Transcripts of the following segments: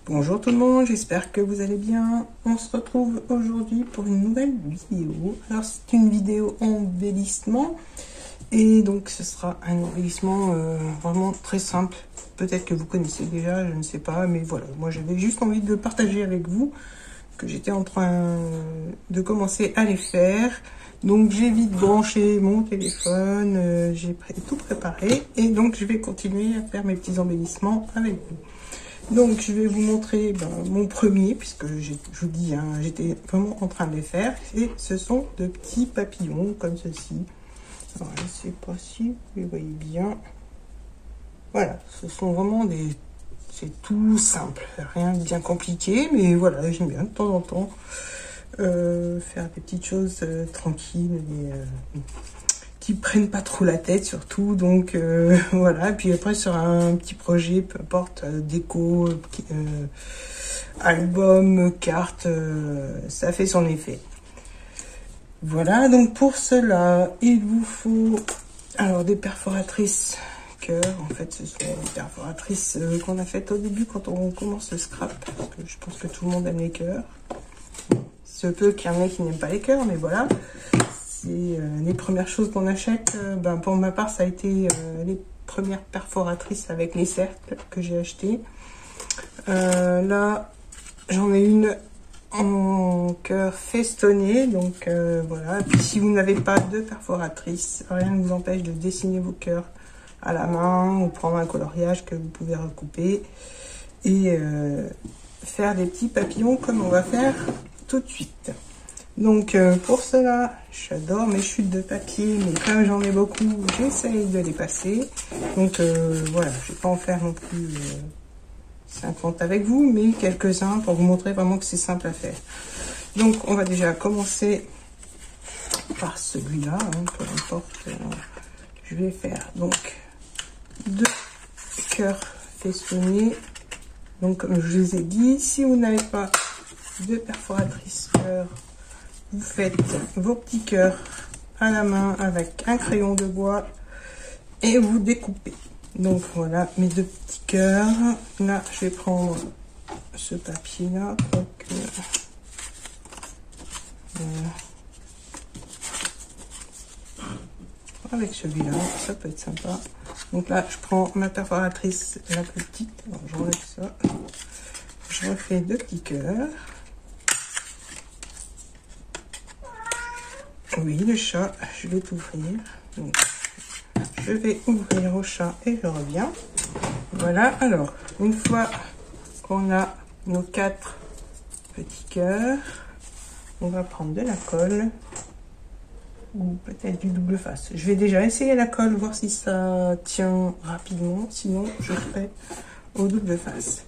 Bonjour tout le monde, j'espère que vous allez bien. On se retrouve aujourd'hui pour une nouvelle vidéo. Alors c'est une vidéo embellissement et donc ce sera un embellissement vraiment très simple. Peut-être que vous connaissez déjà, je ne sais pas, mais voilà, moi j'avais juste envie de partager avec vous que j'étais en train de commencer à les faire. Donc j'ai vite branché mon téléphone, j'ai tout préparé et donc je vais continuer à faire mes petits embellissements avec vous. Donc je vais vous montrer mon premier, puisque je vous dis, hein, j'étais vraiment en train de les faire. Et ce sont de petits papillons comme ceci. Alors je ne sais pas si vous les voyez bien. Voilà, ce sont vraiment des... C'est tout simple, rien de bien compliqué, mais voilà, j'aime bien de temps en temps faire des petites choses tranquilles et qui prennent pas trop la tête surtout. Donc voilà, et puis après sur un petit projet, peu importe, déco, album, carte, ça fait son effet. Voilà, donc pour cela il vous faut alors des perforatrices cœur. En fait ce sont des perforatrices qu'on a faites au début quand on commence le scrap, parce que je pense que tout le monde aime les cœurs. Ce peu qu'il y en a qui n'aiment pas les cœurs, mais voilà, c'est les premières choses qu'on achète. Pour ma part, ça a été les premières perforatrices avec les cercles que j'ai acheté. Là, j'en ai une en cœur festonné, donc voilà. Puis si vous n'avez pas de perforatrice, rien ne vous empêche de dessiner vos cœurs à la main ou prendre un coloriage que vous pouvez recouper et faire des petits papillons comme on va faire tout de suite. Donc pour cela, j'adore mes chutes de papier, mais comme j'en ai beaucoup, j'essaye de les passer. Donc voilà, je ne vais pas en faire non plus 50 avec vous, mais quelques-uns pour vous montrer vraiment que c'est simple à faire. Donc on va déjà commencer par celui-là, hein, peu importe. Je vais faire donc 2 cœurs festonnés. Donc comme je vous ai dit, si vous n'avez pas de perforatrice cœur, vous faites vos petits cœurs à la main avec un crayon de bois et vous découpez. Donc voilà mes 2 petits cœurs. Là, je vais prendre ce papier là. Donc, avec celui-là, ça peut être sympa. Donc là, je prends ma perforatrice la plus petite. Alors, j'enlève ça. Je refais 2 petits cœurs. Oui, le chat, je vais t'ouvrir. Donc, je vais ouvrir au chat et je reviens. Voilà, alors, une fois qu'on a nos 4 petits cœurs, on va prendre de la colle ou peut-être du double face. Je vais déjà essayer la colle, voir si ça tient rapidement, sinon je ferai au double face.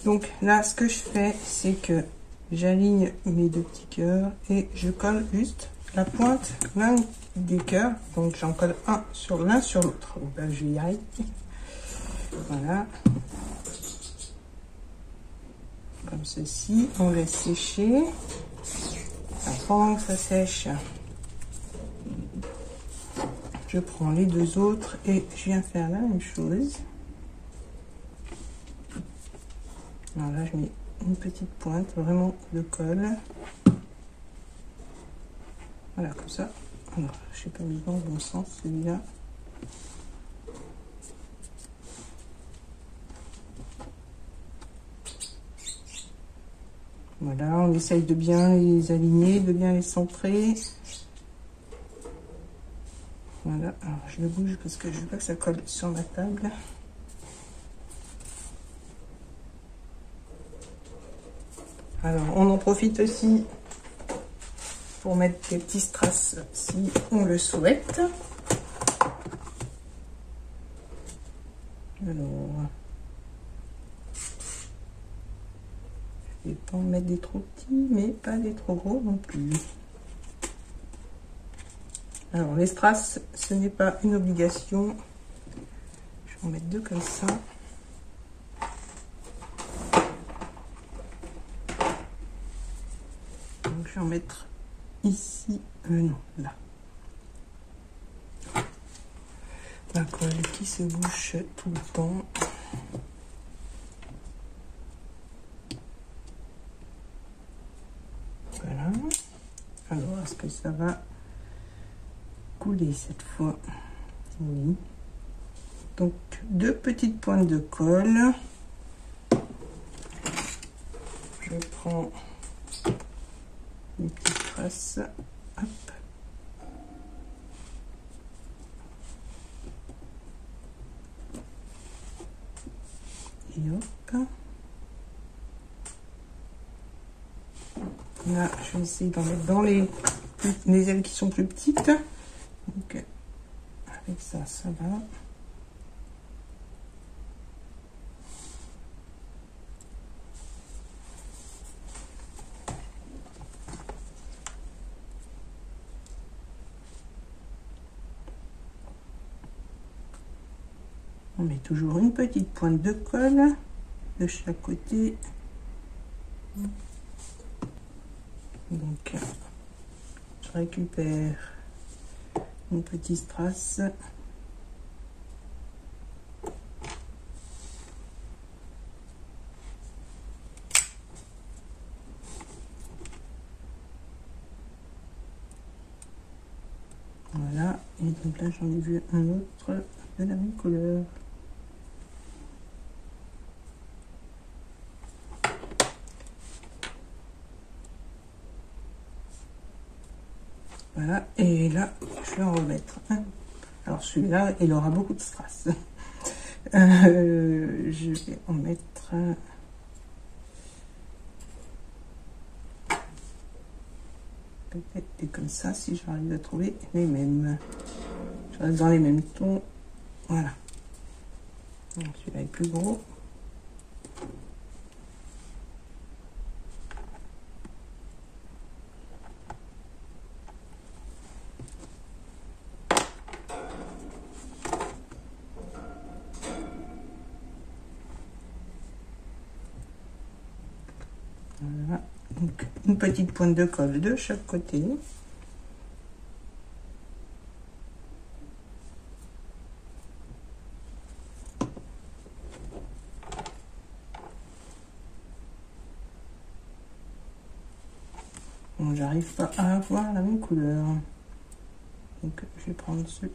Donc là, ce que je fais, c'est que j'aligne mes 2 petits cœurs et je colle juste la pointe l'un des cœurs. Donc j'en colle un sur l'un sur l'autre. Donc là, je y aille. Voilà. Comme ceci. On laisse sécher. Alors, pendant que ça sèche, je prends les 2 autres et je viens faire la même chose. Alors là, je mets une petite pointe vraiment de colle. Voilà, comme ça. Alors, je n'ai pas mis dans le bon sens, celui-là. Voilà, on essaye de bien les aligner, de bien les centrer. Voilà, alors je le bouge parce que je veux pas que ça colle sur ma table. Alors, on en profite aussi pour mettre des petits strass si on le souhaite. Alors, je vais pas en mettre des trop petits, mais pas des trop gros non plus. Alors, les strass, ce n'est pas une obligation. Je vais en mettre 2 comme ça. Donc, je vais en mettre ici, non, là. La colle qui se bouche tout le temps. Voilà. Alors, est-ce que ça va couler cette fois? Oui. Donc, 2 petites pointes de colle. Je prends une petite trace. Hop. Et hop. Là, je vais essayer d'en mettre dans les ailes qui sont plus petites. Donc, avec ça, ça va. On met toujours une petite pointe de colle de chaque côté. Donc, je récupère une petite strass. Voilà, et donc là j'en ai vu un autre de la même couleur. Voilà, et là, je vais en remettre un. Alors celui-là, il aura beaucoup de strass. Je vais en mettre un. Peut-être comme ça, si j'arrive à trouver les mêmes. Je reste dans les mêmes tons. Voilà. Celui-là est plus gros. Voilà, donc une petite pointe de colle de chaque côté. Bon, j'arrive pas à avoir la même couleur, donc je vais prendre celui.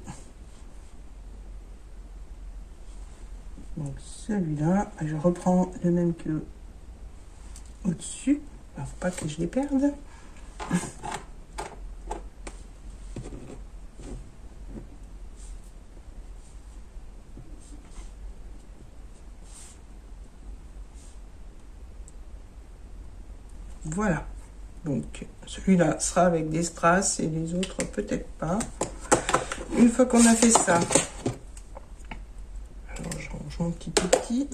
Donc celui-là, je reprends le même que au-dessus. Faut pas que je les perde. Voilà. Donc celui-là sera avec des strass et les autres peut-être pas. Une fois qu'on a fait ça, alors je range mon petit outil.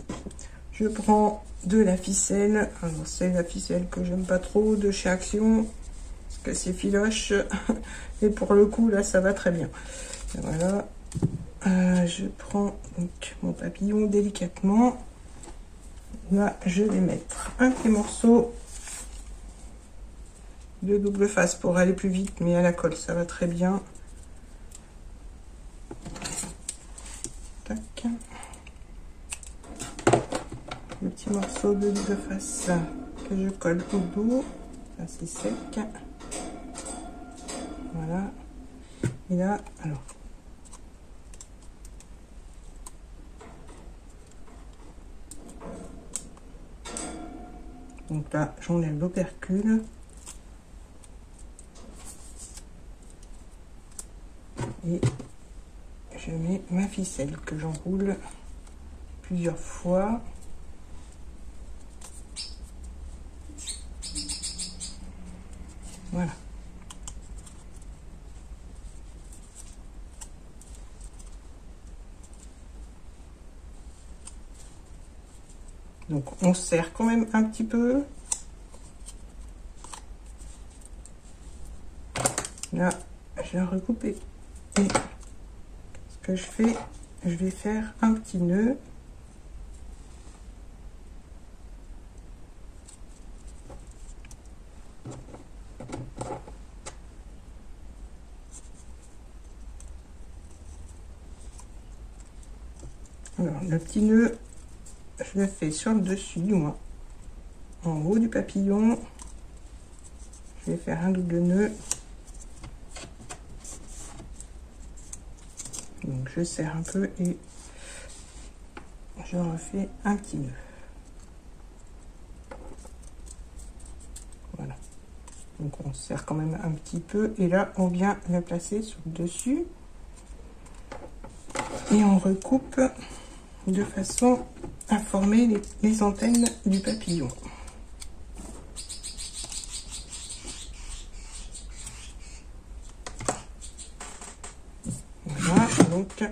Je prends de la ficelle. Alors c'est la ficelle que j'aime pas trop de chez Action parce que c'est filoche. Et pour le coup là ça va très bien. Et voilà. Je prends donc mon papillon délicatement. Là je vais mettre un petit morceau de double face pour aller plus vite, mais à la colle ça va très bien. Tac. Le petit morceau de double face que je colle au dos. Ça c'est sec. Voilà. Et là, alors. Donc là, j'enlève l'opercule. Et je mets ma ficelle que j'enroule plusieurs fois. Voilà. Donc on serre quand même un petit peu. Là, j'ai recoupé. Et ce que je fais, je vais faire un petit nœud. Alors, le petit nœud, je le fais sur le dessus du moins. En haut du papillon, je vais faire un double nœud. Donc je serre un peu et je refais un petit nœud. Voilà. Donc on serre quand même un petit peu et là on vient le placer sur le dessus et on recoupe de façon à former les antennes du papillon. Voilà, donc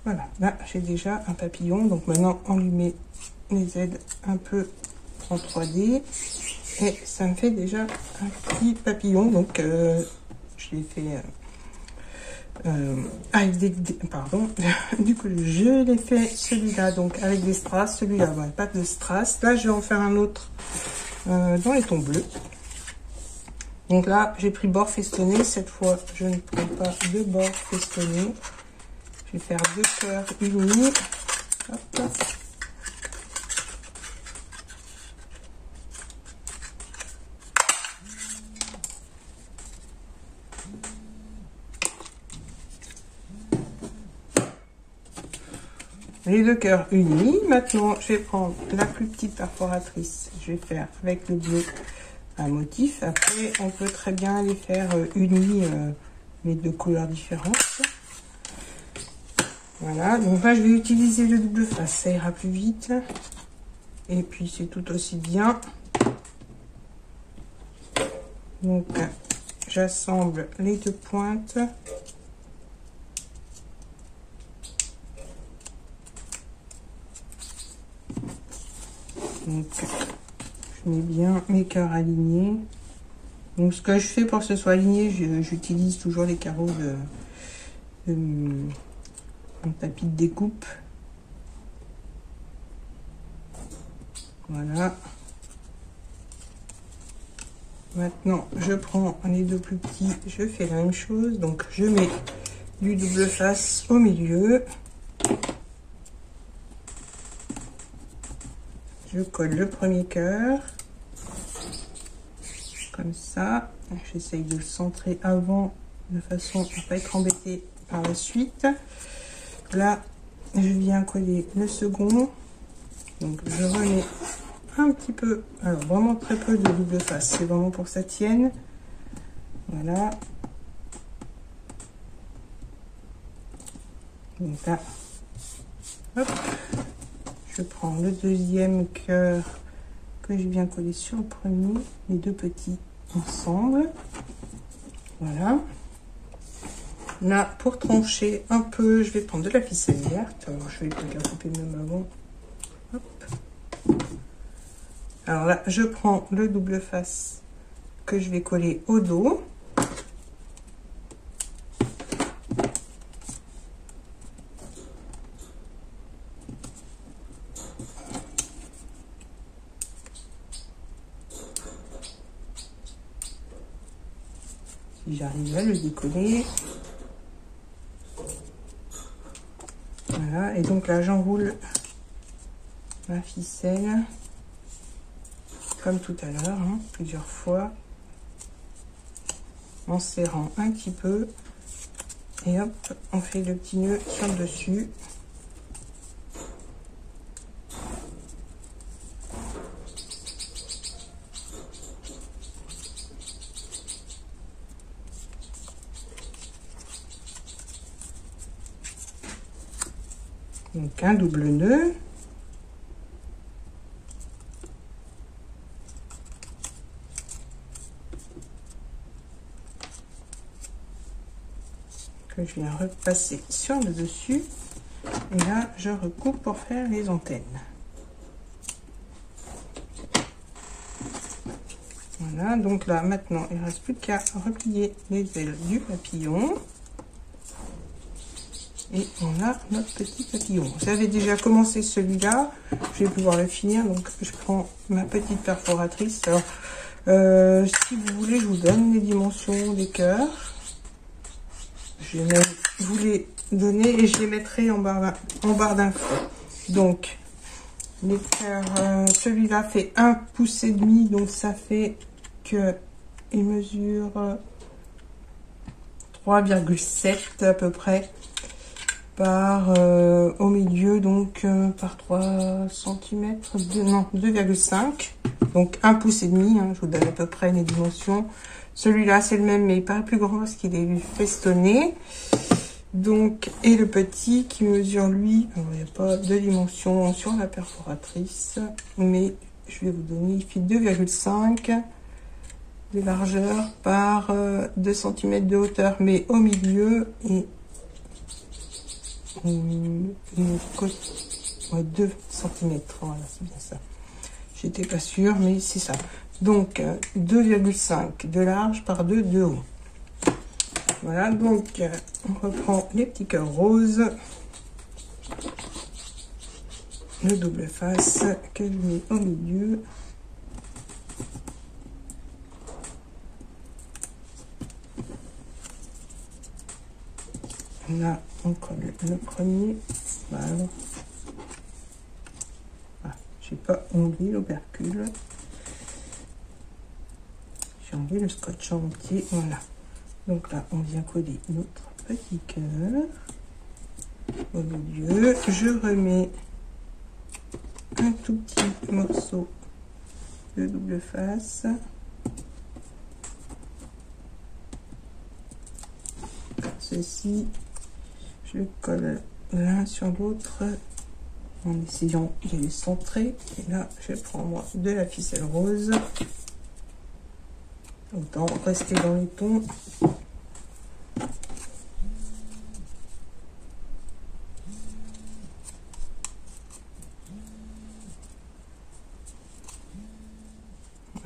voilà, là j'ai déjà un papillon. Donc maintenant on lui met les ailes un peu en 3D et ça me fait déjà un petit papillon. Donc je l'ai fait avec pardon, du coup je l'ai fait celui-là donc avec des strass, celui-là voilà, pas de strass. Là je vais en faire un autre dans les tons bleus. Donc là j'ai pris bord festonné, cette fois je ne prends pas de bord festonné, je vais faire 2 cœurs unis. Hop. Les 2 cœurs unis. Maintenant, je vais prendre la plus petite perforatrice. Je vais faire avec le bleu un motif. Après, on peut très bien les faire unis, les 2 couleurs différentes. Voilà. Donc là, je vais utiliser le double face. Ça ira plus vite. Et puis, c'est tout aussi bien. Donc, j'assemble les 2 pointes. Donc, je mets bien mes cœurs alignés. Donc, ce que je fais pour que ce soit aligné, j'utilise toujours les carreaux de mon tapis de découpe. Voilà. Maintenant, je prends les 2 plus petits, je fais la même chose. Donc, je mets du double face au milieu. Je colle le premier cœur, comme ça. J'essaye de le centrer avant, de façon à ne pas être embêté par la suite. Là, je viens coller le second. Donc, je remets un petit peu, alors vraiment très peu de double face. C'est vraiment pour que ça tienne. Voilà. Donc là, hop. Je prends le deuxième cœur que je viens coller sur le premier, les 2 petits ensemble. Voilà. Là, pour trancher un peu, je vais prendre de la ficelle verte. Alors, je vais la couper même avant. Hop. Alors là, je prends le double face que je vais coller au dos. J'arrive à le décoller. Voilà, et donc là j'enroule ma ficelle comme tout à l'heure, hein, plusieurs fois, en serrant un petit peu, et hop, on fait le petit nœud sur le dessus. Donc un double nœud. Que je viens repasser sur le dessus. Et là, je recoupe pour faire les antennes. Voilà, donc là, maintenant, il ne reste plus qu'à replier les ailes du papillon. Et on a notre petit papillon. J'avais déjà commencé celui-là. Je vais pouvoir le finir. Donc, je prends ma petite perforatrice. Alors, si vous voulez, je vous donne les dimensions des cœurs. Je vais même vous les donner et je les mettrai en barre d'infos. Donc, les cœurs, celui-là fait 1,5 pouce. Donc, ça fait que il mesure 3,7 à peu près par au milieu, donc par 3 cm, non 2,5, donc 1,5 pouce, hein, je vous donne à peu près les dimensions. Celui-là c'est le même mais pas plus grand parce qu'il est festonné. Donc, et le petit qui mesure lui, il n'y a pas de dimension sur la perforatrice, mais je vais vous donner, il fait 2,5 de largeur par 2 cm de hauteur, mais au milieu et une côte, ouais, 2 cm, voilà, c'est bien ça. J'étais pas sûre, mais c'est ça. Donc 2,5 de large par 2 de haut. Voilà, donc on reprend les petits cœurs roses, le double face que je mets au milieu. Là, on colle le premier. Voilà. Ah, j'ai pas enlevé l'opercule. J'ai enlevé le scotch entier. Voilà. Donc là, on vient coller notre petit cœur au milieu. Je remets un tout petit morceau de double face. Comme ceci. Je colle l'un sur l'autre en essayant de les centrer. Et là, je prends moi de la ficelle rose. Autant rester dans les tons.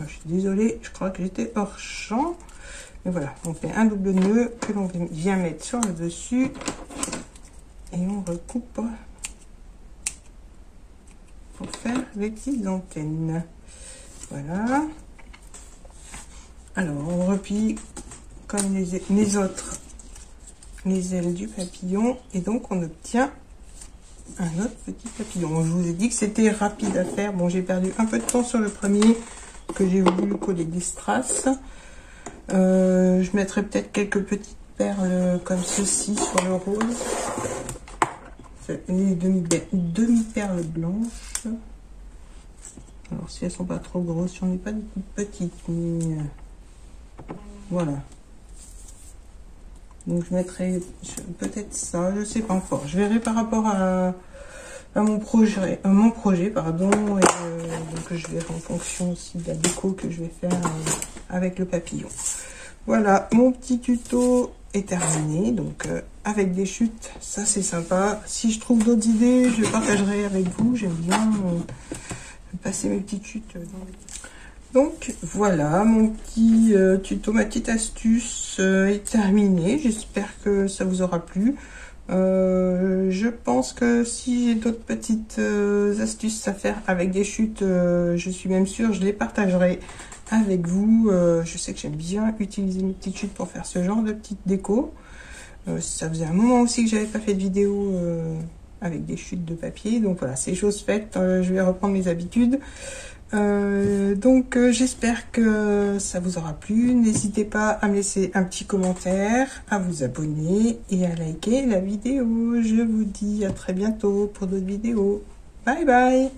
Je suis désolée, je crois que j'étais hors champ. Mais voilà, on fait un double nœud que l'on vient mettre sur le dessus. Et on recoupe pour faire les petites antennes. Voilà. Alors, on replie comme les autres, les ailes du papillon. Et donc, on obtient un autre petit papillon. Je vous ai dit que c'était rapide à faire. Bon, j'ai perdu un peu de temps sur le premier, que j'ai voulu coller des strass. Je mettrai peut-être quelques petites perles comme ceci sur le rose. Les demi-perles blanches. Alors, si elles sont pas trop grosses, j'en ai pas des petites, mais voilà. Donc, je mettrai peut-être ça, je sais pas encore. Je verrai par rapport à mon projet, pardon, et donc je verrai en fonction aussi de la déco que je vais faire avec le papillon. Voilà, mon petit tuto est terminé, donc avec des chutes, ça c'est sympa. Si je trouve d'autres idées, je partagerai avec vous. J'aime bien passer mes petites chutes donc voilà, mon petit tuto, ma petite astuce est terminée. J'espère que ça vous aura plu. Je pense que si j'ai d'autres petites astuces à faire avec des chutes, je suis même sûre, je les partagerai avec vous. Je sais que j'aime bien utiliser mes petites chutes pour faire ce genre de petites déco. Ça faisait un moment aussi que j'avais pas fait de vidéo avec des chutes de papier, donc voilà, c'est chose faite. Je vais reprendre mes habitudes. Donc j'espère que ça vous aura plu. N'hésitez pas à me laisser un petit commentaire, à vous abonner et à liker la vidéo. Je vous dis à très bientôt pour d'autres vidéos. Bye bye.